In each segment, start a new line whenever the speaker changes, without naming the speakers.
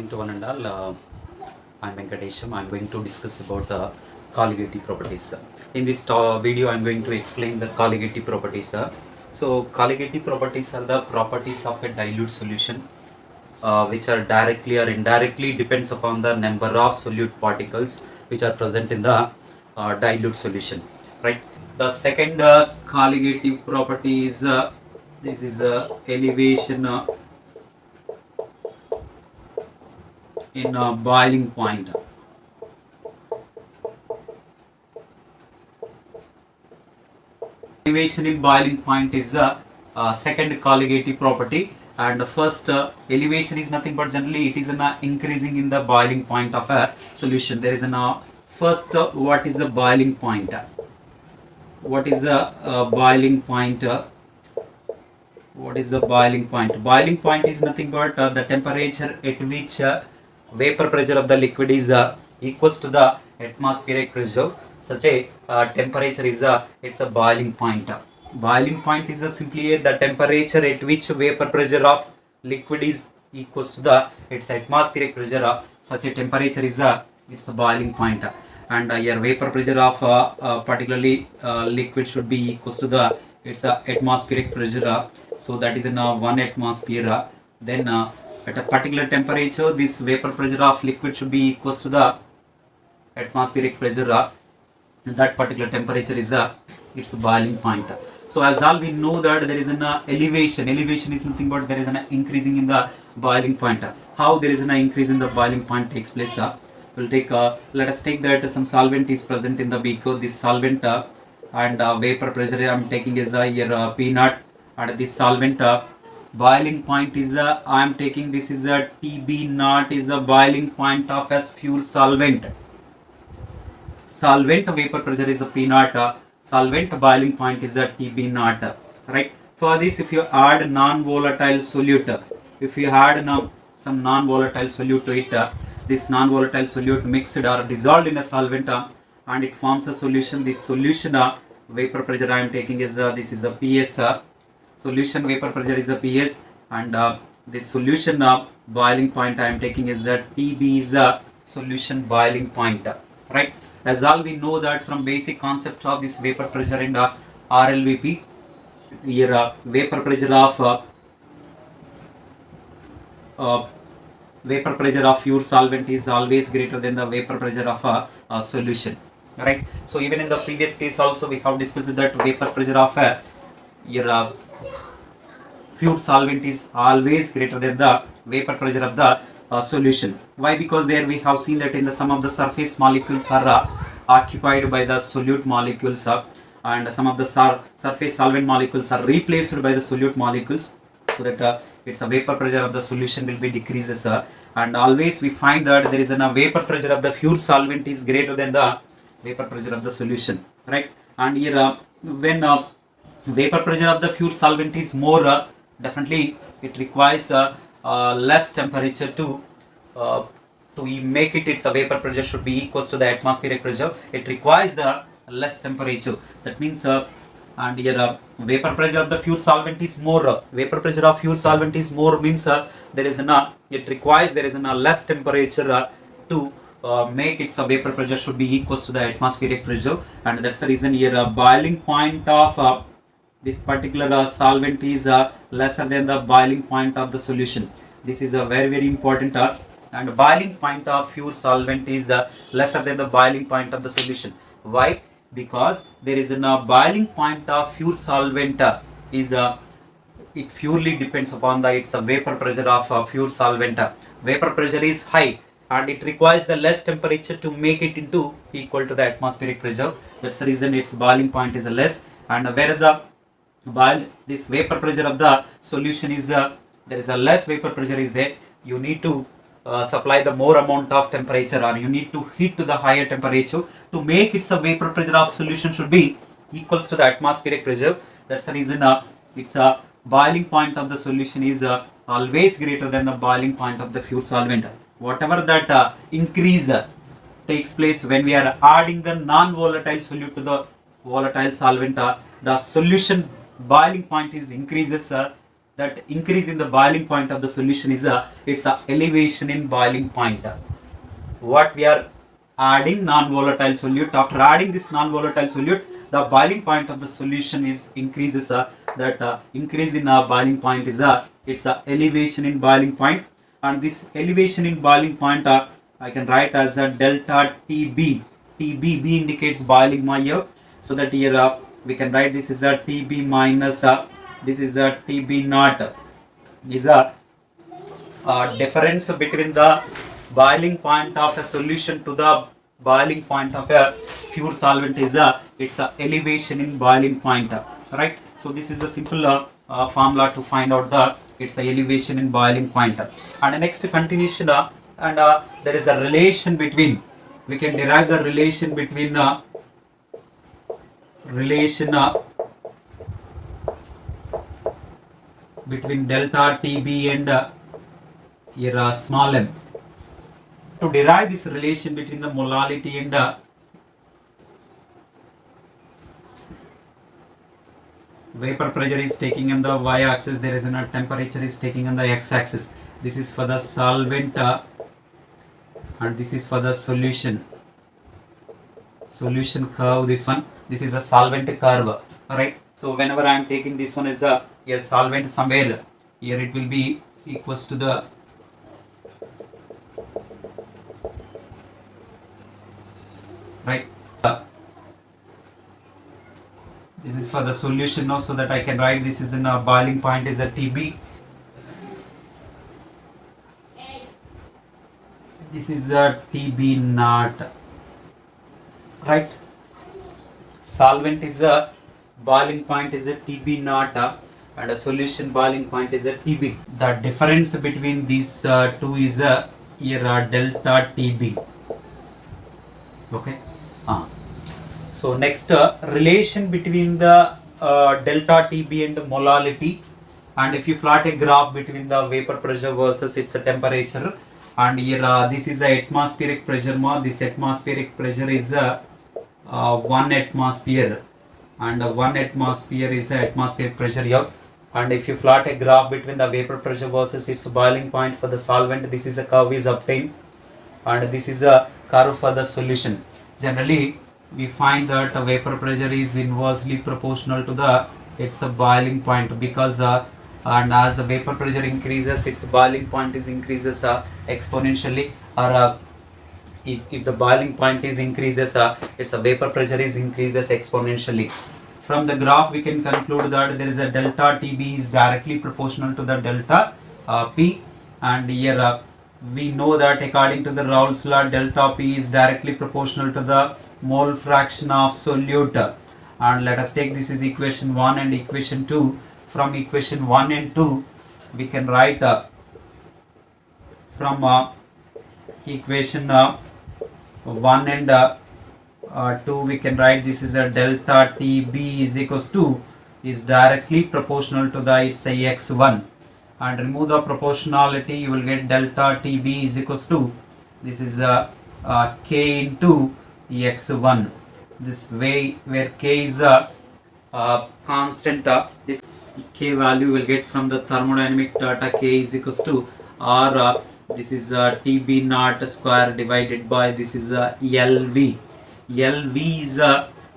morning to one and all. I'm Venkatesham. I'm going to discuss about the colligative properties. In this video, I'm going to explain the colligative properties. So, colligative properties are the properties of a dilute solution, which are directly or indirectly depends upon the number of solute particles which are present in the dilute solution. Right. The second colligative property is this is elevation in boiling point. Elevation in boiling point is the second colligative property, and the first elevation is nothing but generally it is an increasing in the boiling point of a solution. There is an first what is the boiling point? What is the boiling point? What is the boiling point? Boiling point is nothing but the temperature at which vapor pressure of the liquid is equals to the atmospheric pressure. Such a temperature is it's a boiling point. Boiling point is simply the temperature at which vapor pressure of liquid is equals to the its atmospheric pressure. Such a temperature is it's a boiling point, and your vapor pressure of particularly liquid should be equals to the its atmospheric pressure. So that is in 1 atmosphere. Then at a particular temperature, this vapor pressure of liquid should be equals to the atmospheric pressure. That particular temperature is its boiling point. So as all we know that there is an elevation. Elevation is nothing but there is an increasing in the boiling point. How there is an increase in the boiling point takes place? We'll take let us take that some solvent is present in the beaker. This solvent and vapor pressure I am taking is here P naught, and this solvent boiling point is I am taking this is a TB naught is a boiling point of a pure solvent. Solvent vapor pressure is a P naught, solvent boiling point is a TB naught. Right. For this, if you add non-volatile solute, if you add some non-volatile solute to it, this non-volatile solute mixed or dissolved in a solvent and it forms a solution. This solution vapor pressure I am taking is this is a PS. Solution vapor pressure is a PS, and this solution boiling point I am taking is a TB is a solution boiling point. Right. As all we know that from basic concept of this vapor pressure in RLVP, here vapor pressure of pure solvent is always greater than the vapor pressure of a solution. Right. So even in the previous case also we have discussed that vapor pressure of your pure solvent is always greater than the vapor pressure of the solution. Why? Because there we have seen that in the some of the surface molecules are occupied by the solute molecules and some of the surface solvent molecules are replaced by the solute molecules, so that its a vapor pressure of the solution will be decreases, and always we find that there is a vapor pressure of the pure solvent is greater than the vapor pressure of the solution. Right. And here when vapor pressure of the pure solvent is more, definitely it requires less temperature to make it its a vapor pressure should be equals to the atmospheric pressure. It requires the less temperature. That means and here vapor pressure of the pure solvent is more. Vapor pressure of pure solvent is more means there is it requires there is less temperature to make its a vapor pressure should be equals to the atmospheric pressure, and that's the reason here boiling point of this particular solvent is lesser than the boiling point of the solution. This is a very important and boiling point of pure solvent is lesser than the boiling point of the solution. Why? Because there is a boiling point of pure solvent is it purely depends upon the its vapor pressure of pure solvent. Vapor pressure is high and it requires the less temperature to make it into equal to the atmospheric pressure. That's the reason its boiling point is less, and whereas this vapor pressure of the solution is there is a less vapor pressure is there, you need to supply the more amount of temperature, or you need to heat to the higher temperature to make its a vapor pressure of solution should be equals to the atmospheric pressure. That's the reason its a boiling point of the solution is always greater than the boiling point of the pure solvent. Whatever that increase takes place when we are adding the non-volatile solute to the volatile solvent, the solution boiling point is increases that increase in the boiling point of the solution is it's a elevation in boiling point. What we are adding non-volatile solute, after adding this non-volatile solute, the boiling point of the solution is increases. That increase in boiling point is it's a elevation in boiling point, and this elevation in boiling point I can write as a delta TB. TB, B indicates boiling here, so that here we can write this is a TB minus this is a TB naught, is a difference between the boiling point of a solution to the boiling point of a pure solvent is it's a elevation in boiling point, right? So this is a simple formula to find out the it's a elevation in boiling point. And the next continuation and there is a relation between, we can derive the relation between between delta TB and here small m. To derive this relation between the molality and vapor pressure is taking on the y-axis, there is a temperature is taking on the x-axis. This is for the solvent and this is for the solution curve. This one, this is a solvent curve, alright. So whenever I am taking this one as a here solvent somewhere, here it will be equals to the right. This is for the solution now, so that I can write this is in a boiling point is a TB. This is a TB naught, right? Solvent is a boiling point is a TB naught and a solution boiling point is a TB. The difference between these two is here delta TB. Okay. So next relation between the delta TB and molality, and if you plot a graph between the vapor pressure versus its temperature, and here this is the atmospheric pressure this atmospheric pressure is 1 atmosphere, and 1 atmosphere is the atmospheric pressure here. And if you plot a graph between the vapor pressure versus its boiling point for the solvent, this is a curve is obtained, and this is a curve for the solution. Generally we find that vapor pressure is inversely proportional to the its boiling point, because and as the vapor pressure increases, its boiling point is increases exponentially, or if the boiling point is increases, its vapor pressure is increases exponentially. From the graph we can conclude that there is a delta TB is directly proportional to the delta P, and here we know that according to the Raoult's law, delta P is directly proportional to the mole fraction of solute. And let us take this is equation 1 and equation 2. From equation 1 and 2 we can write from equation 1 and 2 we can write this is a delta TB is equals to is directly proportional to the its x1, and remove the proportionality, you will get delta TB is equals to this is k into x1. This way where k is a constant, this k value will get from the thermodynamic data, k is equals to r this is TB naught square divided by this is LV. LV is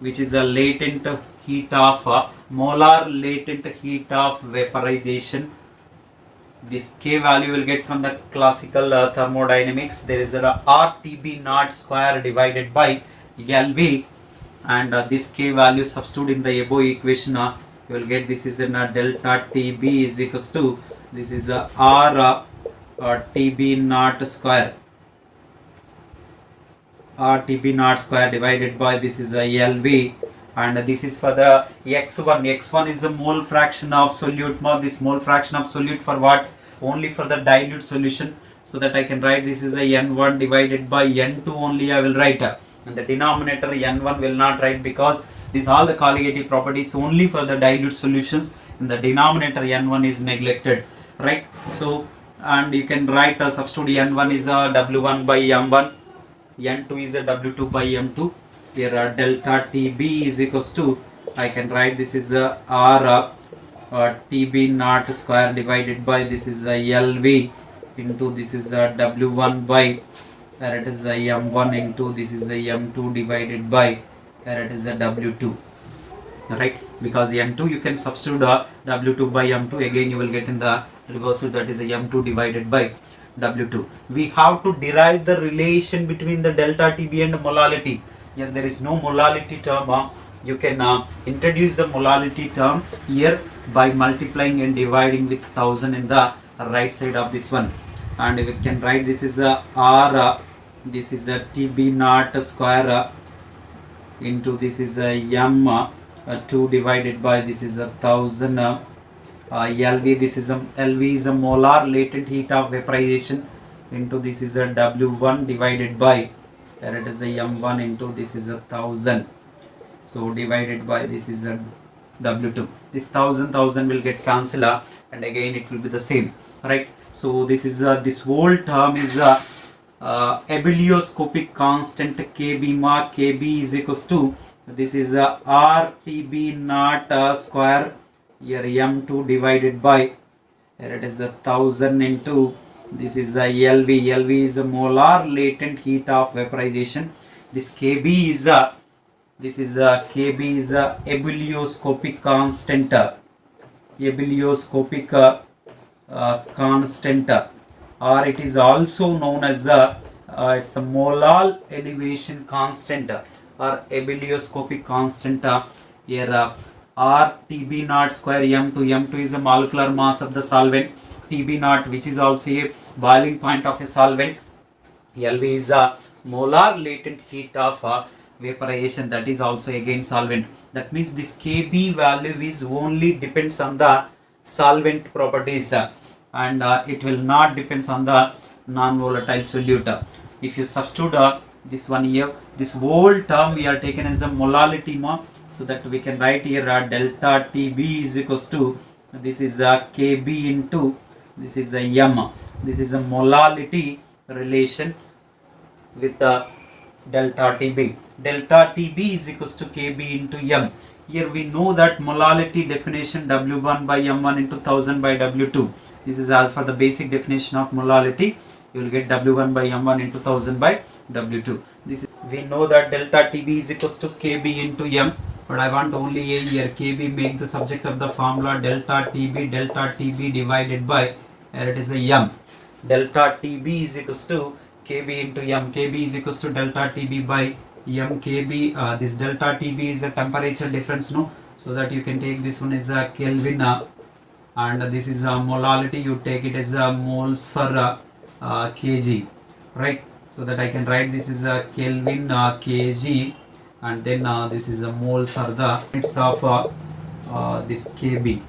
which is a latent heat of molar latent heat of vaporization. This k value will get from the classical thermodynamics. There is a RTB naught square divided by LV, and this k value substitute in the above equation, you will get this is in delta TB is equals to this is R TB naught square, RTB naught square divided by this is LV, and this is for the x1. X1 is the mole fraction of solute. This mole fraction of solute for what? Only for the dilute solution, so that I can write this is a N1 divided by N2 only I will write, and the denominator N1 will not write, because these all the colligative properties only for the dilute solutions, and the denominator N1 is neglected, right? So and you can write a substitute N1 is a W1 by M1, N2 is a W2 by M2. Here delta TB is equals to, I can write this is a R TB naught square divided by this is the LV into this is the W1 by where it is the M1 into this is the M2 divided by where it is the W2, right? Because M2 you can substitute W2 by M2, again you will get in the reversal, that is the M2 divided by W2. We have to derive the relation between the delta TB and molality. Here there is no molality term. You can introduce the molality term here by multiplying and dividing with 1000 in the right side of this one, and we can write this is a R, this is a TB naught square into this is a M2 divided by this is a 1000 LV. This is a LV is a molar latent heat of vaporization into this is a W1 divided by where it is a M1 into this is a 1000. So divided by this is a W2. This 1000 will get cancelled and again it will be the same, right? So this is this whole term is ebullioscopic constant KB mark. KB is equals to this is RTB naught square here M2 divided by here it is 1000 into this is LV. LV is a molar latent heat of vaporization. This KB is this is KB is ebullioscopic constant. Ebullioscopic constant, or it is also known as it's a molar elevation constant or ebullioscopic constant. Here RTB naught square M2. M2 is a molecular mass of the solvent. TB naught, which is also a boiling point of a solvent. LV is a molar latent heat of vaporization, that is also again solvent. That means this KB value is only depends on the solvent properties and it will not depends on the non-volatile solute. If you substitute this one here, this whole term we are taken as a molality mark, so that we can write here delta TB is equals to this is KB into this is a M. This is a molality relation with the delta TB. Delta TB is equals to KB into M. Here we know that molality definition W1 by M1 into 1000 by W2. This is as for the basic definition of molality. You will get W1 by M1 into 1000 by W2. This is, we know that delta TB is equals to KB into M. But I want only a here KB make the subject of the formula delta TB divided by here it is a M. Delta TB is equals to KB into M. KB is equals to delta TB by M KB. This delta TB is a temperature difference, no? So that you can take this one as a Kelvin and this is a molality. You take it as a moles for kg, right? So that I can write this is a Kelvin kg. And then this is a moles are the units of this KB.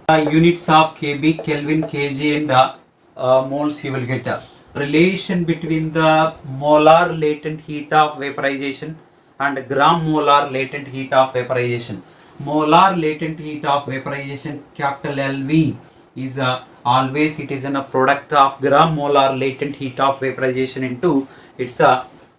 Units of KB, Kelvin, kg and moles you will get. Relation between the molar latent heat of vaporization and gram molar latent heat of vaporization. Molar latent heat of vaporization, capital LV, is always it is a product of gram molar latent heat of vaporization into its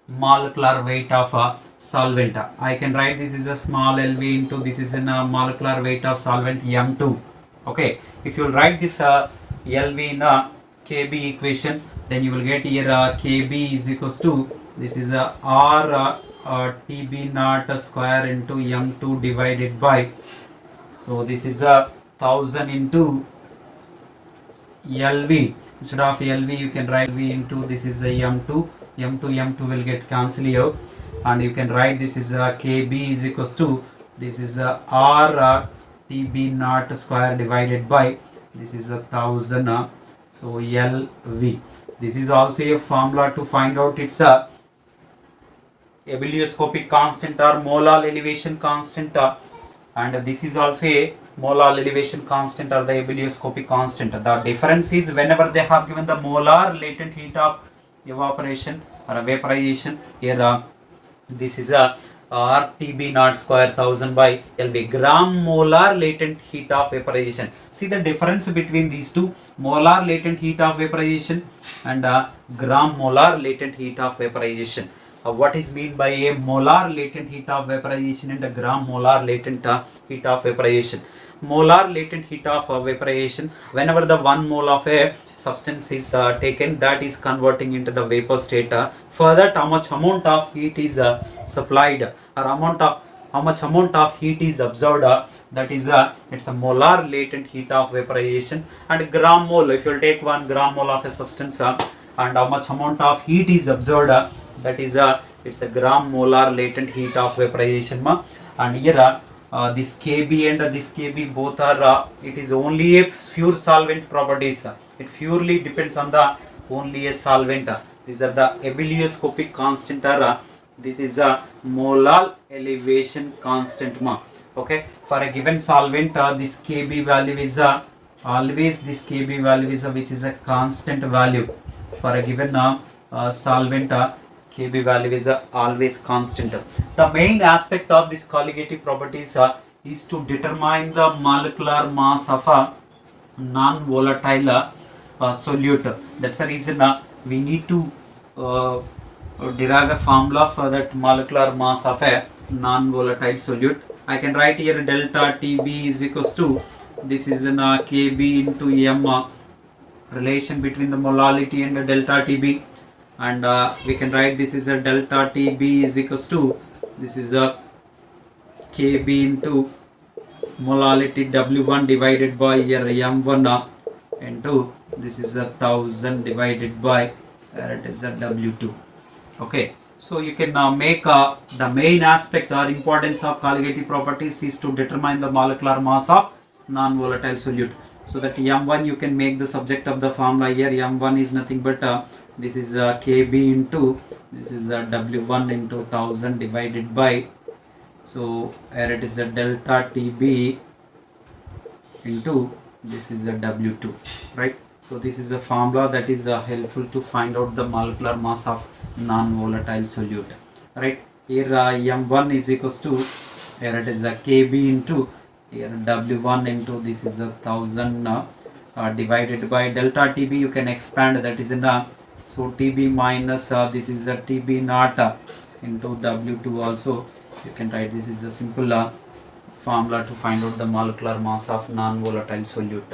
molecular weight of solvent. I can write this is a small LV into this is a molecular weight of solvent M2. Okay, if you will write this LV in KB equation, then you will get here KB is equals to this is R TB naught square into M2 divided by, so this is 1000 into LV. Instead of LV you can write V into this is a M2. M2 will get cancelled here, and you can write this is KB is equals to this is R TB naught square divided by this is 1000 so LV. This is also a formula to find out its ebullioscopic constant or molar elevation constant, and this is also a molar elevation constant or the ebullioscopic constant. The difference is whenever they have given the molar latent heat of evaporation or vaporization, here this is a RTB naught square 1000 by LV, gram molar latent heat of vaporization. See the difference between these two, molar latent heat of vaporization and gram molar latent heat of vaporization. What is mean by a molar latent heat of vaporization and a gram molar latent heat of vaporization? molar latent heat of vaporization. Whenever the 1 mole of a substance is taken, that is converting into the vapor state. For that, how much amount of heat is supplied, or how much amount of heat is absorbed, that is it's a molar latent heat of vaporization. And gram mole, if you take 1 gram mole of a substance and how much amount of heat is absorbed, that is it's a gram molar latent heat of vaporization. And here this Kb and this Kb both are it is only a pure solvent properties. It purely depends on the only a solvent. These are the ebullioscopic constant, or this is a molar elevation constant. Okay, for a given solvent, this Kb value is always this Kb value is which is a constant value. For a given solvent, Kb value is always constant. The main aspect of this colligative properties is to determine the molecular mass of a non-volatile solute. That's the reason we need to derive a formula for that molecular mass of a non-volatile solute. I can write here delta Tb is equals to, this is an Kb into m, relation between the molality and the delta Tb, and we can write this is a delta Tb is equals to, this is a Kb into molality W1 divided by here m1 into this is 1000 divided by it is a W2. Okay, so you can make the main aspect or importance of colligative properties is to determine the molecular mass of non-volatile solute. So that m1 you can make the subject of the formula here. M1 is nothing but this is Kb into this is W1 into 1000 divided by, so here it is a delta Tb into this is a W2, right? So this is a formula that is helpful to find out the molecular mass of non-volatile solute, right? Here m1 is equals to, here it is a Kb into here W1 into this is 1000 divided by delta Tb. You can expand, that is in so Tb minus this is a Tb naught into W2 also. You can write this is a simple formula to find out the molecular mass of non-volatile solute.